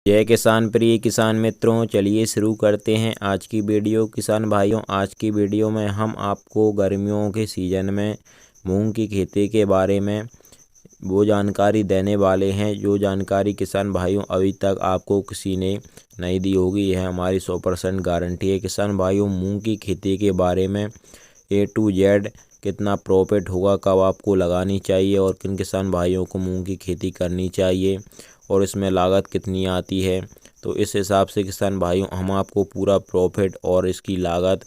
जय किसान प्रिय किसान मित्रों, चलिए शुरू करते हैं आज की वीडियो। किसान भाइयों, आज की वीडियो में हम आपको गर्मियों के सीज़न में मूंग की खेती के बारे में वो जानकारी देने वाले हैं जो जानकारी किसान भाइयों अभी तक आपको किसी ने नहीं दी होगी। यह हमारी 100% गारंटी है। किसान भाइयों, मूंग की खेती के बारे में A to Z कितना प्रॉफिट होगा, कब आपको लगानी चाहिए और किन किसान भाइयों को मूंग की खेती करनी चाहिए और इसमें लागत कितनी आती है, तो इस हिसाब से किसान भाइयों हम आपको पूरा प्रॉफिट और इसकी लागत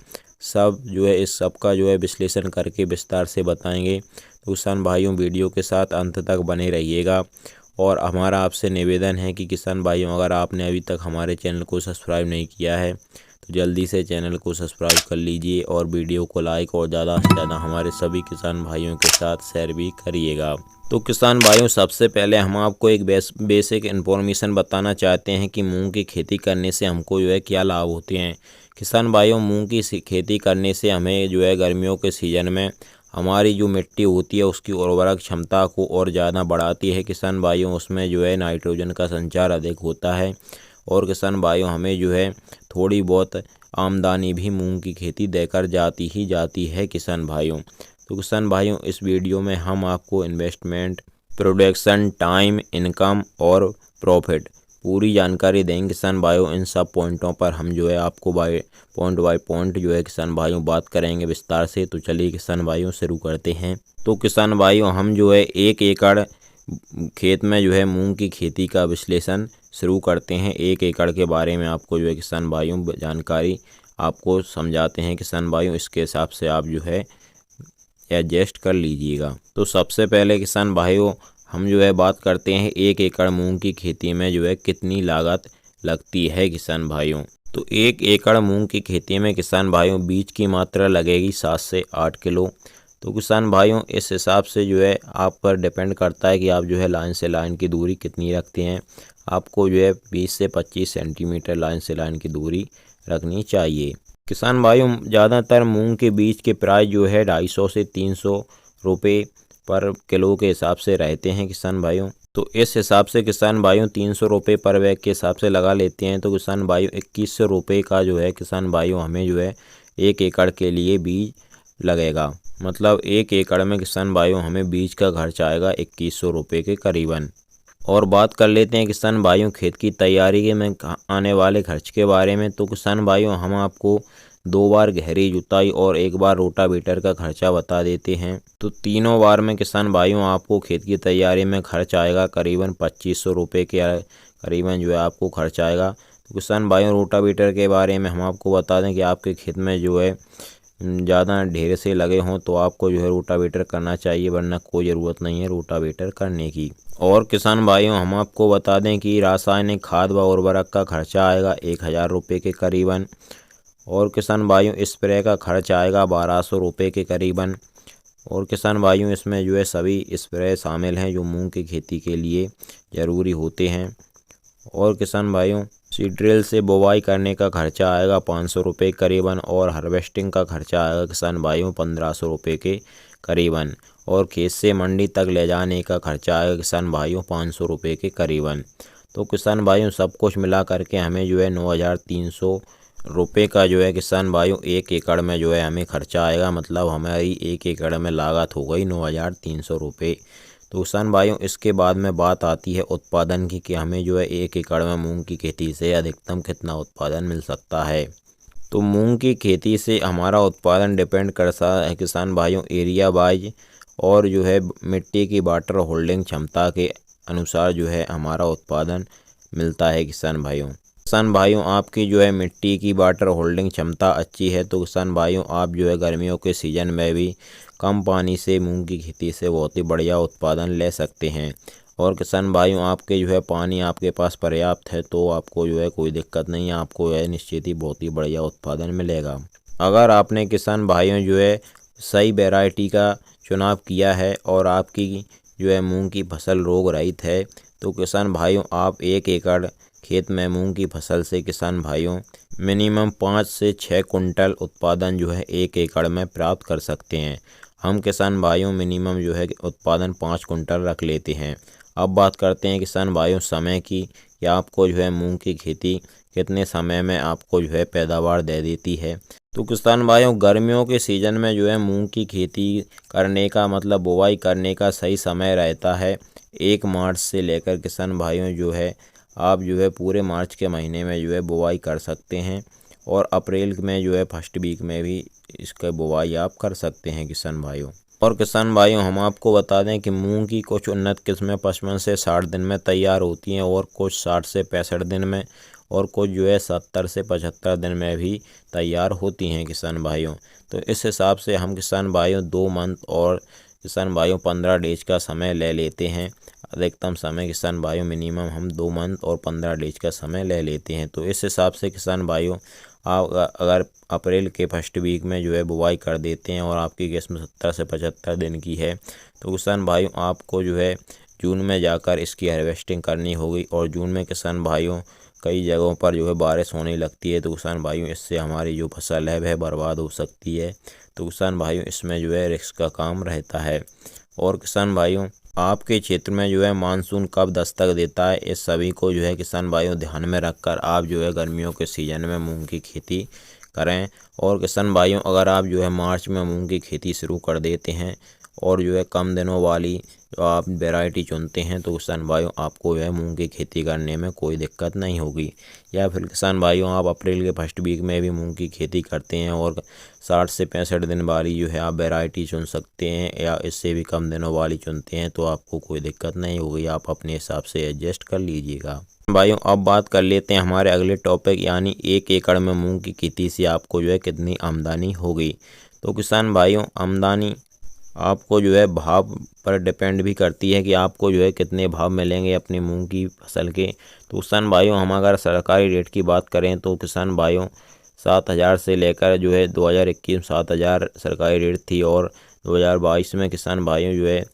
सब इस सब का विश्लेषण करके विस्तार से बताएंगे। तो किसान भाइयों, वीडियो के साथ अंत तक बने रहिएगा। और हमारा आपसे निवेदन है कि किसान भाइयों, अगर आपने अभी तक हमारे चैनल को सब्सक्राइब नहीं किया है तो जल्दी से चैनल को सब्सक्राइब कर लीजिए और वीडियो को लाइक और ज़्यादा से ज़्यादा हमारे सभी किसान भाइयों के साथ शेयर भी करिएगा। तो किसान भाइयों, सबसे पहले हम आपको एक बेसिक इन्फॉर्मेशन बताना चाहते हैं कि मूंग की खेती करने से हमको क्या लाभ होते हैं। किसान भाइयों, मूंग की खेती करने से हमें गर्मियों के सीज़न में हमारी जो मिट्टी होती है उसकी उर्वरक क्षमता को और ज़्यादा बढ़ाती है। किसान भाइयों, उसमें नाइट्रोजन का संचार अधिक होता है और किसान भाइयों हमें थोड़ी बहुत आमदनी भी मूंग की खेती देकर जाती है किसान भाइयों। तो किसान भाइयों, इस वीडियो में हम आपको इन्वेस्टमेंट, प्रोडक्शन, टाइम, इनकम और प्रॉफिट पूरी जानकारी देंगे। किसान भाइयों, इन सब पॉइंटों पर हम आपको बाय पॉइंट किसान भाइयों बात करेंगे विस्तार से। तो चलिए किसान भाइयों शुरू करते हैं। तो किसान भाइयों, हम 1 एकड़ खेत में मूंग की खेती का विश्लेषण शुरू करते हैं। 1 एकड़ के बारे में आपको किसान भाइयों जानकारी आपको समझाते हैं। किसान भाइयों, इसके हिसाब से आप एडजस्ट कर लीजिएगा। तो सबसे पहले किसान भाइयों हम बात करते हैं 1 एकड़ मूंग की खेती में कितनी लागत लगती है। किसान भाइयों, तो 1 एकड़ मूंग की खेती में किसान भाइयों बीज की मात्रा लगेगी 7 से 8 किलो। तो किसान भाइयों, इस हिसाब से आप पर डिपेंड करता है कि आप लाइन से लाइन की दूरी कितनी रखते हैं। आपको 20 से 25 सेंटीमीटर लाइन से लाइन की दूरी रखनी चाहिए। किसान भाइयों, ज़्यादातर मूंग के बीज के प्राइस 250 से 300 रुपये पर किलो के हिसाब से रहते हैं। किसान भाइयों, तो इस हिसाब से किसान भाइयों 300 रुपये पर बैग के हिसाब से लगा लेते हैं। तो किसान भाइयों 2100 रुपये का किसान भाइयों हमें 1 एकड़ के लिए बीज लगेगा। मतलब 1 एकड़ में किसान भाइयों हमें बीज का खर्च आएगा 2100 रुपये के करीबन। और बात कर लेते हैं किसान भाइयों खेत की तैयारी के में आने वाले खर्च के बारे में। तो किसान भाइयों, हम आपको 2 बार गहरी जुताई और 1 बार रोटावेटर का खर्चा बता देते हैं। तो तीनों बार में किसान भाइयों आपको खेत की तैयारी में खर्च आएगा करीबन 2500 रुपये के करीबन आपको खर्च आएगा। तो किसान भाइयों, रोटावेटर के बारे में हम आपको बता दें कि आपके खेत में ज़्यादा ढेर से लगे हों तो आपको रोटावेटर करना चाहिए, वरना कोई ज़रूरत नहीं है रोटावेटर करने की। और किसान भाइयों, हम आपको बता दें कि रासायनिक खाद व उर्वरक का खर्चा आएगा 1000 रुपये के करीबन। और किसान भाइयों, स्प्रे का खर्च आएगा 1200 रुपये के करीबन। और किसान भाइयों, इसमें सभी स्प्रे शामिल हैं जो मूंग की खेती के लिए ज़रूरी होते हैं। और किसान भाइयों, सीड्रिल से बुवाई करने का खर्चा आएगा 500 रुपये करीबन और हार्वेस्टिंग का खर्चा आएगा किसान भाइयों 1500 रुपये के करीबन। और खेत से मंडी तक ले जाने का खर्चा आएगा किसान भाइयों 500 रुपये के करीबन। तो किसान भाइयों, सब कुछ मिला करके हमें 9300 रुपये का किसान भाइयों 1 एकड़ में हमें खर्चा आएगा। मतलब हमारी 1 एकड़ में लागत हो गई 9300 रुपये। तो किसान भाइयों, इसके बाद में बात आती है उत्पादन की कि हमें 1 एकड़ में मूंग की खेती से अधिकतम कितना उत्पादन मिल सकता है। तो मूंग की खेती से हमारा उत्पादन डिपेंड करता है किसान भाइयों एरिया वाइज और मिट्टी की वाटर होल्डिंग क्षमता के अनुसार हमारा उत्पादन मिलता है। किसान भाइयों आपकी मिट्टी की वाटर होल्डिंग क्षमता अच्छी है तो किसान भाइयों आप गर्मियों के सीज़न में भी कम पानी से मूंग की खेती से बहुत ही बढ़िया उत्पादन ले सकते हैं। और किसान भाइयों, आपके पानी आपके पास पर्याप्त है तो आपको कोई दिक्कत नहीं है, आपको निश्चित ही बहुत ही बढ़िया उत्पादन मिलेगा। अगर आपने किसान भाइयों सही वैरायटी का चुनाव किया है और आपकी मूंग की फसल रोग रहित है तो किसान भाइयों आप 1 एकड़ खेत में मूंग की फसल से किसान भाइयों मिनिमम 5 से 6 कुंटल उत्पादन 1 एकड़ में प्राप्त कर सकते हैं। हम किसान भाइयों मिनिमम उत्पादन 5 कुंटल रख लेते हैं। अब बात करते हैं किसान भाइयों समय की कि आपको जो है मूंग की खेती कितने समय में आपको जो है पैदावार दे देती है। तो किसान भाइयों, गर्मियों के सीज़न में जो है मूंग की खेती करने का मतलब बुवाई करने का सही समय रहता है 1 मार्च से लेकर किसान भाइयों जो है आप जो है पूरे मार्च के महीने में जो है बुवाई कर सकते हैं और अप्रैल में जो है फर्स्ट वीक में भी इसका बुवाई आप कर सकते हैं किसान भाइयों। और किसान भाइयों, हम आपको बता दें कि मूंग की कुछ उन्नत किस्में 55 से 60 दिन में तैयार होती हैं और कुछ 60 से 65 दिन में और कुछ जो है 70 से 75 दिन में भी तैयार होती हैं किसान भाइयों। तो इस हिसाब से हम किसान भाइयों 2 मंथ और किसान भाइयों 15 डेज का समय ले लेते हैं। अधिकतम समय किसान भाइयों मिनिमम हम 2 मंथ और 15 डेज का समय ले लेते हैं। तो इस हिसाब से किसान भाइयों, आप अगर अप्रैल के फर्स्ट वीक में जो है बुवाई कर देते हैं और आपकी किस्म 70 से 75 दिन की है, तो किसान भाइयों आपको जो है जून में जाकर इसकी हार्वेस्टिंग करनी होगी। और जून में किसान भाइयों कई जगहों पर जो है बारिश होने लगती है, तो किसान भाइयों इससे हमारी जो फसल है वह बर्बाद हो सकती है। तो किसान भाइयों इसमें जो है रिस्क का काम रहता है। और किसान भाइयों, आपके क्षेत्र में जो है मानसून कब दस्तक देता है, इस सभी को जो है किसान भाइयों ध्यान में रखकर आप जो है गर्मियों के सीज़न में मूंग की खेती करें। और किसान भाइयों, अगर आप जो है मार्च में मूंग की खेती शुरू कर देते हैं और जो है कम दिनों वाली जो आप वैरायटी चुनते हैं, तो किसान भाइयों आपको जो है मूंग की खेती करने में कोई दिक्कत नहीं होगी। या फिर किसान भाइयों, आप अप्रैल के फर्स्ट वीक में भी मूंग की खेती करते हैं और 60 से 65 दिन वाली जो है आप वैरायटी चुन सकते हैं या इससे भी कम दिनों वाली चुनते हैं, तो आपको कोई दिक्कत नहीं होगी, आप अपने हिसाब से एडजस्ट कर लीजिएगा। भाइयों, अब बात कर लेते हैं हमारे अगले टॉपिक, यानी 1 एकड़ में मूंग की खेती से आपको जो है कितनी आमदनी होगी। तो किसान भाइयों, आमदनी आपको जो है भाव पर डिपेंड भी करती है कि आपको जो है कितने भाव मिलेंगे अपनी मूंग की फसल के। तो किसान भाइयों, हम अगर सरकारी रेट की बात करें तो किसान भाइयों 7,000 से लेकर जो है 2021 में 7,000 सरकारी रेट थी और 2022 में किसान भाइयों जो है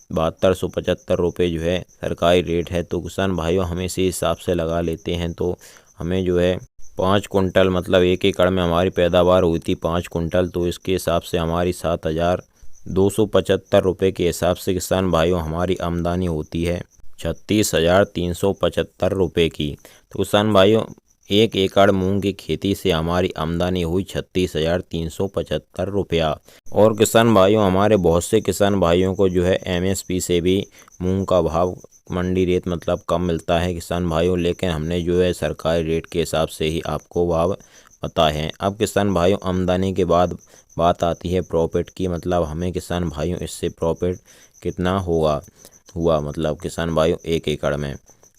7275 रुपये जो है सरकारी रेट है। तो किसान भाइयों हम इसी हिसाब से लगा लेते हैं, तो हमें जो है 5 कुंटल मतलब 1 एकड़ में हमारी पैदावार हुई थी 5 कुंटल, तो इसके हिसाब से हमारी 7,275 रुपये के हिसाब से किसान भाइयों हमारी आमदनी होती है 36,375 रुपये की। तो किसान भाइयों 1 एकड़ मूंग की खेती से हमारी आमदनी हुई 36,375 रुपया। और किसान भाइयों, हमारे बहुत से किसान भाइयों को जो है MSP से भी मूंग का भाव मंडी रेट मतलब कम मिलता है किसान भाइयों, लेकिन हमने जो है सरकारी रेट के हिसाब से ही आपको भाव पता है। अब किसान भाइयों, आमदनी के बाद बात आती है प्रॉफिट की, मतलब हमें किसान भाइयों इससे प्रॉफिट कितना हुआ मतलब किसान भाइयों 1 एकड़ में।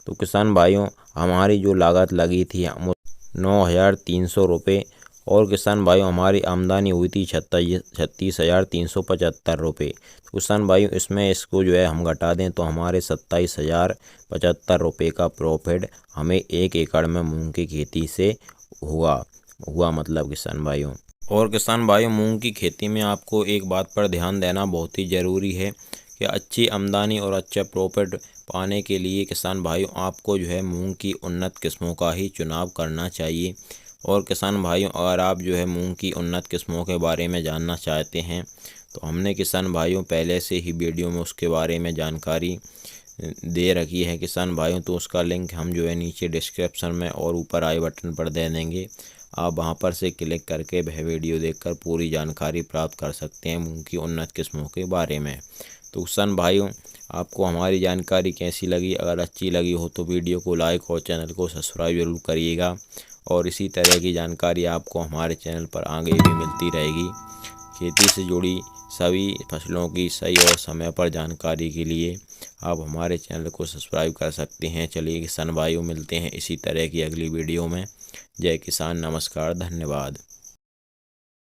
तो किसान भाइयों हमारी जो लागत लगी थी 9,300 रुपये और किसान भाइयों हमारी आमदनी हुई थी 36,375 रुपये। तो किसान भाइयों इसमें इसको जो है हम घटा दें तो हमारे 27,075 रुपये का प्रॉफिट हमें 1 एकड़ में मूंग की खेती से हुआ मतलब किसान भाइयों। और किसान भाइयों, मूंग की खेती में आपको एक बात पर ध्यान देना बहुत ही ज़रूरी है कि अच्छी आमदनी और अच्छा प्रॉफिट पाने के लिए किसान भाइयों आपको जो है मूंग की उन्नत किस्मों का ही चुनाव करना चाहिए। और किसान भाइयों, अगर आप जो है मूंग की उन्नत किस्मों के बारे में जानना चाहते हैं तो हमने किसान भाइयों पहले से ही वीडियो में उसके बारे में जानकारी दे रखी है किसान भाइयों, तो उसका लिंक हम जो है नीचे डिस्क्रिप्शन में और ऊपर आई बटन पर दे देंगे। आप वहां पर से क्लिक करके वह वीडियो देखकर पूरी जानकारी प्राप्त कर सकते हैं मूंग की उन्नत किस्मों के बारे में। तो किसान भाइयों, आपको हमारी जानकारी कैसी लगी? अगर अच्छी लगी हो तो वीडियो को लाइक और चैनल को सब्सक्राइब जरूर करिएगा और इसी तरह की जानकारी आपको हमारे चैनल पर आगे भी मिलती रहेगी। खेती से जुड़ी सभी फसलों की सही और समय पर जानकारी के लिए आप हमारे चैनल को सब्सक्राइब कर सकते हैं। चलिए किसान भाइयों, मिलते हैं इसी तरह की अगली वीडियो में। जय किसान, नमस्कार, धन्यवाद।